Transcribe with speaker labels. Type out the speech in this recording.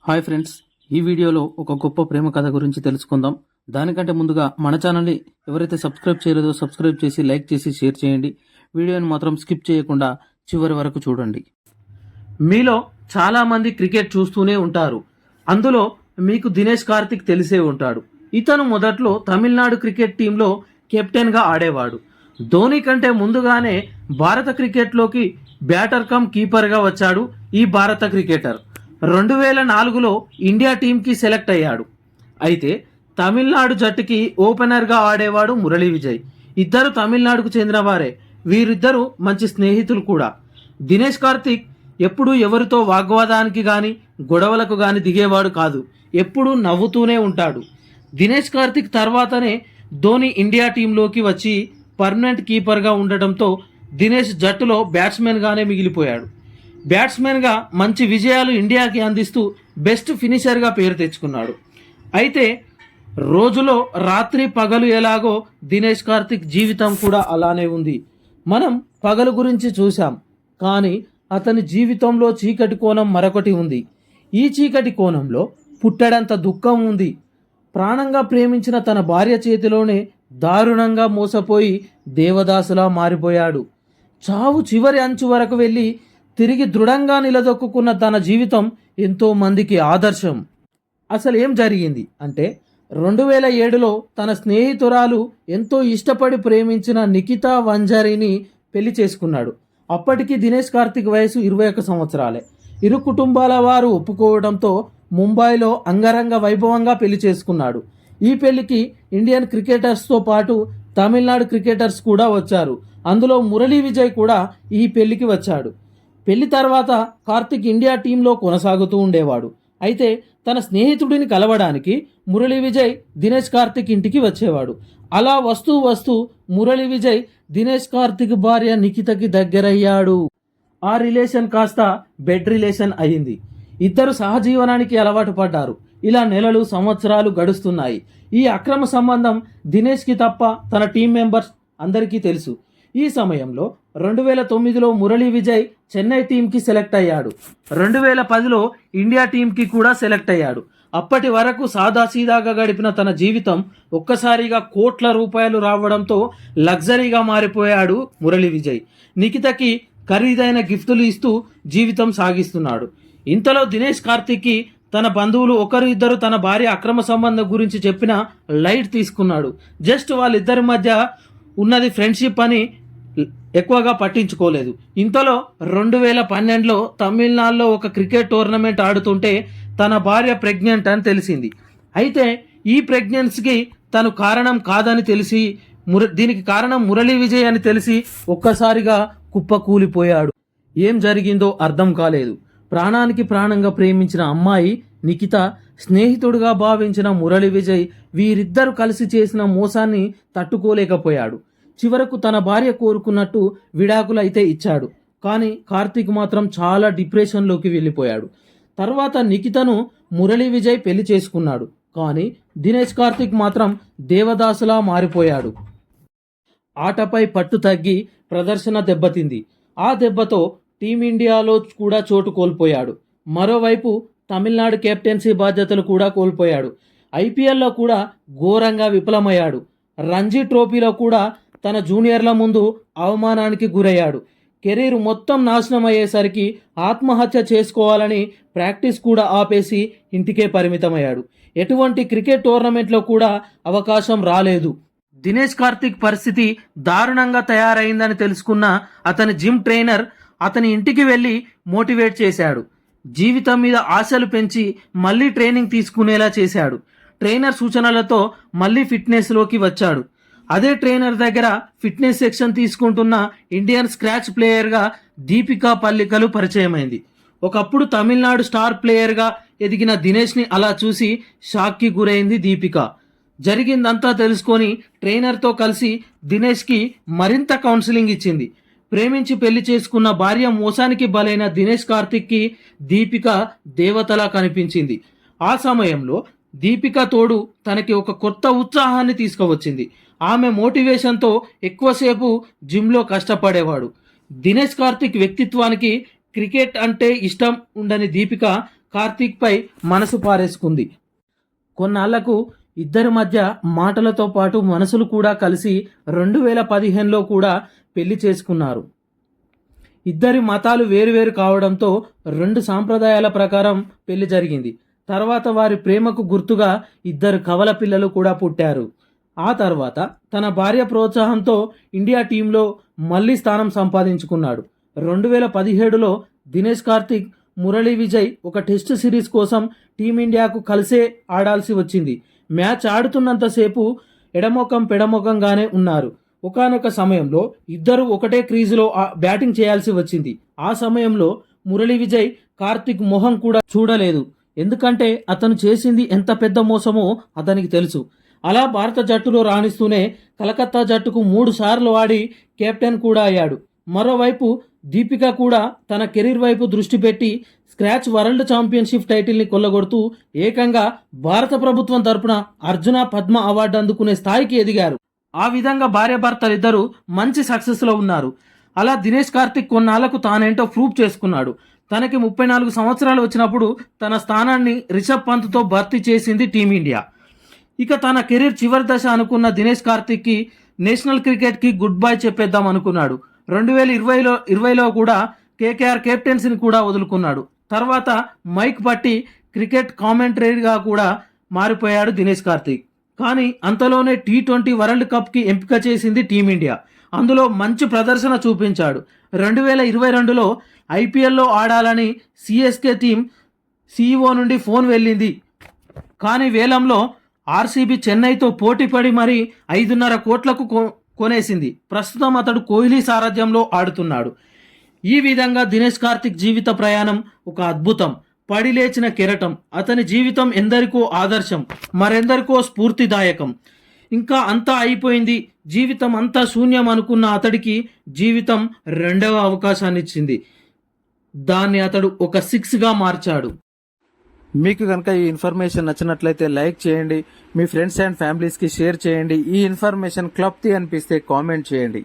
Speaker 1: Hi friends, ఈ వీడియోలో ఒక గొప్ప ప్రేమ కథ గురించి తెలుసుకుందాం. దానికంటే ముందుగా మన ఛానల్ని ఎవరైతే సబ్స్క్రైబ్ చేయలేదో సబ్స్క్రైబ్ చేసి లైక్ చేసి షేర్ చేయండి. వీడియోని మాత్రం స్కిప్ చేయకుండా చివరి వరకు చూడండి. మీలో చాలామంది క్రికెట్ చూస్తూనే ఉంటారు. అందులో మీకు దినేష్ కార్తిక్ తెలిసే ఉంటాడు. ఇతను మొదట్లో తమిళనాడు క్రికెట్ టీంలో కెప్టెన్గా ఆడేవాడు. ధోని కంటే ముందుగానే భారత క్రికెట్లోకి బ్యాటర్ కమ్ కీపర్గా వచ్చాడు ఈ భారత క్రికెటర్. 2004లో ఇండియా టీంకి సెలెక్ట్ అయ్యాడు. అయితే తమిళనాడు జట్టుకి ఓపెనర్గా ఆడేవాడు మురళీ విజయ్. ఇద్దరు తమిళనాడుకు చెందినవారే. వీరిద్దరూ మంచి స్నేహితులు కూడా. దినేష్ కార్తిక్ ఎప్పుడూ ఎవరితో వాగ్వాదానికి కానీ గొడవలకు కానీ దిగేవాడు కాదు. ఎప్పుడూ నవ్వుతూనే ఉంటాడు. దినేష్ కార్తిక్ తర్వాతనే ధోని ఇండియా టీంలోకి వచ్చి పర్మనెంట్ కీపర్గా ఉండటంతో దినేష్ జట్టులో బ్యాట్స్మెన్గానే మిగిలిపోయాడు. బ్యాట్స్మెన్గా మంచి విజయాలు ఇండియాకి అందిస్తూ బెస్ట్ ఫినిషర్గా పేరు తెచ్చుకున్నాడు. అయితే రోజులో రాత్రి పగలు ఎలాగో దినేష్ కార్తిక్ జీవితం కూడా అలానే ఉంది. మనం పగలు గురించి చూసాం, కానీ అతని జీవితంలో చీకటి కోణం మరొకటి ఉంది. ఈ చీకటి కోణంలో పుట్టడంత దుఃఖం ఉంది. ప్రాణంగా ప్రేమించిన తన భార్య చేతిలోనే దారుణంగా మోసపోయి దేవదాసులా మారిపోయాడు. చావు చివరి అంచు వరకు వెళ్ళి తిరిగి దృఢంగా నిలదొక్కున్న తన జీవితం ఎంతో మందికి ఆదర్శం. అసలు ఏం జరిగింది అంటే 2007లో తన స్నేహితురాలు ఎంతో ఇష్టపడి ప్రేమించిన నిఖితా వంజారిని పెళ్లి చేసుకున్నాడు. అప్పటికి దినేష్ కార్తిక్ వయసు 21 సంవత్సరాలే. ఇరు కుటుంబాల వారు ఒప్పుకోవడంతో ముంబైలో అంగరంగ వైభవంగా పెళ్లి చేసుకున్నాడు. ఈ పెళ్లికి ఇండియన్ క్రికెటర్స్తో పాటు తమిళనాడు క్రికెటర్స్ కూడా వచ్చారు. అందులో మురళీ విజయ్ కూడా ఈ పెళ్లికి వచ్చాడు. పెళ్లి తర్వాత కార్తిక్ ఇండియా టీంలో కొనసాగుతూ ఉండేవాడు. అయితే తన స్నేహితుడిని కలవడానికి మురళీ విజయ్ దినేష్ కార్తిక్ ఇంటికి వచ్చేవాడు. అలా వస్తూ వస్తూ మురళీ విజయ్ దినేష్ కార్తిక్ భార్య నిఖితకి దగ్గరయ్యాడు. ఆ రిలేషన్ కాస్త బెడ్ రిలేషన్ అయింది. ఇద్దరు సహజీవనానికి అలవాటు పడ్డారు. ఇలా నెలలు సంవత్సరాలు గడుస్తున్నాయి. ఈ అక్రమ సంబంధం దినేష్కి తప్ప తన టీం మెంబర్స్ అందరికీ తెలుసు. ఈ సమయంలో 2009లో మురళీ విజయ్ చెన్నై టీంకి సెలెక్ట్ అయ్యాడు. 2010లో ఇండియా టీంకి కూడా సెలెక్ట్ అయ్యాడు. అప్పటి వరకు సాదాసీదాగా గడిపిన తన జీవితం ఒక్కసారిగా కోట్ల రూపాయలు రావడంతో లగ్జరీగా మారిపోయాడు మురళీ విజయ్. నిఖితకి ఖరీదైన గిఫ్టులు ఇస్తూ జీవితం సాగిస్తున్నాడు. ఇంతలో దినేష్ కార్తిక్కి తన బంధువులు ఒకరు ఇద్దరు తన భార్య అక్రమ సంబంధం గురించి చెప్పిన లైట్ తీసుకున్నాడు. జస్ట్ వాళ్ళిద్దరి మధ్య ఉన్నది ఫ్రెండ్షిప్ అని ఎక్కువగా పట్టించుకోలేదు. ఇంతలో 2012లో తమిళనాడులో ఒక క్రికెట్ టోర్నమెంట్ ఆడుతుంటే తన భార్య ప్రెగ్నెంట్ అని తెలిసింది. అయితే ఈ ప్రెగ్నెన్సీకి తను కారణం కాదని తెలిసి దీనికి కారణం మురళీ విజయ్ అని తెలిసి ఒక్కసారిగా కుప్పకూలిపోయాడు. ఏం జరిగిందో అర్థం కాలేదు. ప్రాణానికి ప్రాణంగా ప్రేమించిన అమ్మాయి నిఖిత, స్నేహితుడిగా భావించిన మురళీ విజయ్ వీరిద్దరూ కలిసి చేసిన మోసాన్ని తట్టుకోలేకపోయాడు. చివరకు తన భార్య కోరుకున్నట్టు విడాకులు అయితే ఇచ్చాడు. కానీ కార్తీక్ మాత్రం చాలా డిప్రెషన్లోకి వెళ్ళిపోయాడు. తర్వాత నిఖితను మురళీ విజయ్ పెళ్లి చేసుకున్నాడు. కానీ దినేష్ కార్తిక్ మాత్రం దేవదాసులా మారిపోయాడు. ఆటపై పట్టు తగ్గి ప్రదర్శన దెబ్బతింది. ఆ దెబ్బతో టీమిండియాలో కూడా చోటు కోల్పోయాడు. మరోవైపు తమిళనాడు కెప్టెన్సీ బాధ్యతలు కూడా కోల్పోయాడు. ఐపీఎల్లో కూడా ఘోరంగా విఫలమయ్యాడు. రంజీ ట్రోఫీలో కూడా తన జూనియర్ల ముందు అవమానానికి గురయ్యాడు. కెరీర్ మొత్తం నాశనం అయ్యేసరికి ఆత్మహత్య చేసుకోవాలని ప్రాక్టీస్ కూడా ఆపేసి ఇంటికే పరిమితమయ్యాడు. ఎటువంటి క్రికెట్ టోర్నమెంట్లో కూడా అవకాశం రాలేదు. దినేష్ కార్తిక్ పరిస్థితి దారుణంగా తయారైందని తెలుసుకున్న అతని జిమ్ ట్రైనర్ అతని ఇంటికి వెళ్ళి మోటివేట్ చేశాడు. జీవితం మీద ఆశలు పెంచి మళ్ళీ ట్రైనింగ్ తీసుకునేలా చేశాడు. ట్రైనర్ సూచనలతో మళ్ళీ ఫిట్నెస్లోకి వచ్చాడు. అదే ట్రైనర్ దగ్గర ఫిట్నెస్ సెక్షన్ తీసుకుంటున్న ఇండియన్ స్క్రాచ్ ప్లేయర్గా దీపికా పల్లికలు పరిచయమైంది. ఒకప్పుడు తమిళనాడు స్టార్ ప్లేయర్గా ఎదిగిన దినేష్ని అలా చూసి షాక్కి గురైంది దీపిక. జరిగిందంతా తెలుసుకొని ట్రైనర్తో కలిసి దినేష్కి మరింత కౌన్సిలింగ్ ఇచ్చింది. ప్రేమించి పెళ్లి చేసుకున్న భార్య మోసానికి బలైన దినేష్ కార్తిక్కి దీపిక దేవతలా కనిపించింది. ఆ సమయంలో దీపిక తోడు తనకి ఒక కొత్త ఉత్సాహాన్ని తీసుకువచ్చింది. ఆమె మోటివేషన్తో ఎక్కువసేపు జిమ్లో కష్టపడేవాడు. దినేష్ కార్తిక్ వ్యక్తిత్వానికి క్రికెట్ అంటే ఇష్టం ఉండని దీపిక కార్తీక్ పై మనసు పారేసుకుంది. కొన్నాళ్లకు ఇద్దరి మధ్య మాటలతో పాటు మనసులు కూడా కలిసి 2015లో కూడా పెళ్లి చేసుకున్నారు. ఇద్దరి మతాలు వేరువేరు కావడంతో 2 సాంప్రదాయాల ప్రకారం పెళ్లి జరిగింది. తర్వాత వారి ప్రేమకు గుర్తుగా 2 కవల పిల్లలు కూడా పుట్టారు. ఆ తర్వాత తన భార్య ప్రోత్సాహంతో ఇండియా టీంలో మళ్లీ స్థానం సంపాదించుకున్నాడు. 2017లో దినేష్ కార్తీక్, మురళీ విజయ్ ఒక టెస్ట్ సిరీస్ కోసం టీమిండియాకు కలిసే ఆడాల్సి వచ్చింది. మ్యాచ్ ఆడుతున్నంతసేపు ఎడమొఖం పెడమొఖంగానే ఉన్నారు. ఒకానొక సమయంలో ఇద్దరు ఒకటే క్రీజులో బ్యాటింగ్ చేయాల్సి వచ్చింది. ఆ సమయంలో మురళీ విజయ్ కార్తీక్ మొహం కూడా చూడలేదు. ఎందుకంటే అతను చేసింది ఎంత పెద్ద మోసమో అతనికి తెలుసు. అలా భారత జట్టులో రాణిస్తూనే కలకత్తా జట్టుకు 3 సార్లు ఆడి కెప్టెన్ కూడా అయ్యాడు. మరోవైపు దీపిక కూడా తన కెరీర్ వైపు దృష్టి పెట్టి స్క్రాచ్ వరల్డ్ ఛాంపియన్షిప్ టైటిల్ని కొల్లగొడుతూ ఏకంగా భారత ప్రభుత్వం తరపున అర్జున పద్మ అవార్డు అందుకునే స్థాయికి ఎదిగారు. ఆ విధంగా భార్యాభర్తలిద్దరూ మంచి సక్సెస్లో ఉన్నారు. అలా దినేష్ కార్తీక్ కొన్నాళ్లకు తానేంటో ప్రూవ్ చేసుకున్నాడు. తనకి 34 సంవత్సరాలు వచ్చినప్పుడు తన స్థానాన్ని రిషబ్ పంత్తో భర్తీ చేసింది టీమిండియా. ఇక తన కెరీర్ చివరి దశ అనుకున్న దినేష్ కార్తీక్కి నేషనల్ క్రికెట్కి గుడ్ బై చెప్పేద్దాం అనుకున్నాడు. 2020లో కూడా కేకేఆర్ కెప్టెన్సీని కూడా వదులుకున్నాడు. తర్వాత మైక్ పట్టి క్రికెట్ కామెంటరీగా కూడా మారిపోయాడు దినేష్ కార్తీక్. కానీ అంతలోనే T20 వరల్డ్ కప్కి ఎంపిక చేసింది టీమిండియా. అందులో మంచి ప్రదర్శన చూపించాడు. 2022లో ఐపీఎల్లో ఆడాలని సిఎస్కే టీం CEO నుండి ఫోన్ వెళ్ళింది. కానీ వేలంలో ఆర్సీబీ చెన్నైతో పోటీపడి మరీ 5.5 కోట్లకు కొనేసింది. ప్రస్తుతం అతడు కోహ్లీ సారథ్యంలో ఆడుతున్నాడు. ఈ విధంగా దినేష్ కార్తీక్ జీవిత ప్రయాణం ఒక అద్భుతం, పడి లేచిన కెరటం. అతని జీవితం ఎందరికో ఆదర్శం, మరెందరికో స్ఫూర్తిదాయకం. ఇంకా అంతా అయిపోయింది, జీవితం అంతా శూన్యం అనుకున్న అతడికి జీవితం 2వ అవకాశాన్ని ఇచ్చింది. దాన్ని అతడు ఒక 6గా మార్చాడు. మీకు కనుక ఈ ఇన్ఫర్మేషన్ నచ్చినట్లయితే లైక్ చేయండి, మీ ఫ్రెండ్స్ అండ్ ఫ్యామిలీస్కి షేర్ చేయండి. ఈ ఇన్ఫర్మేషన్ క్లబ్ది అనిపిస్తే కామెంట్ చేయండి.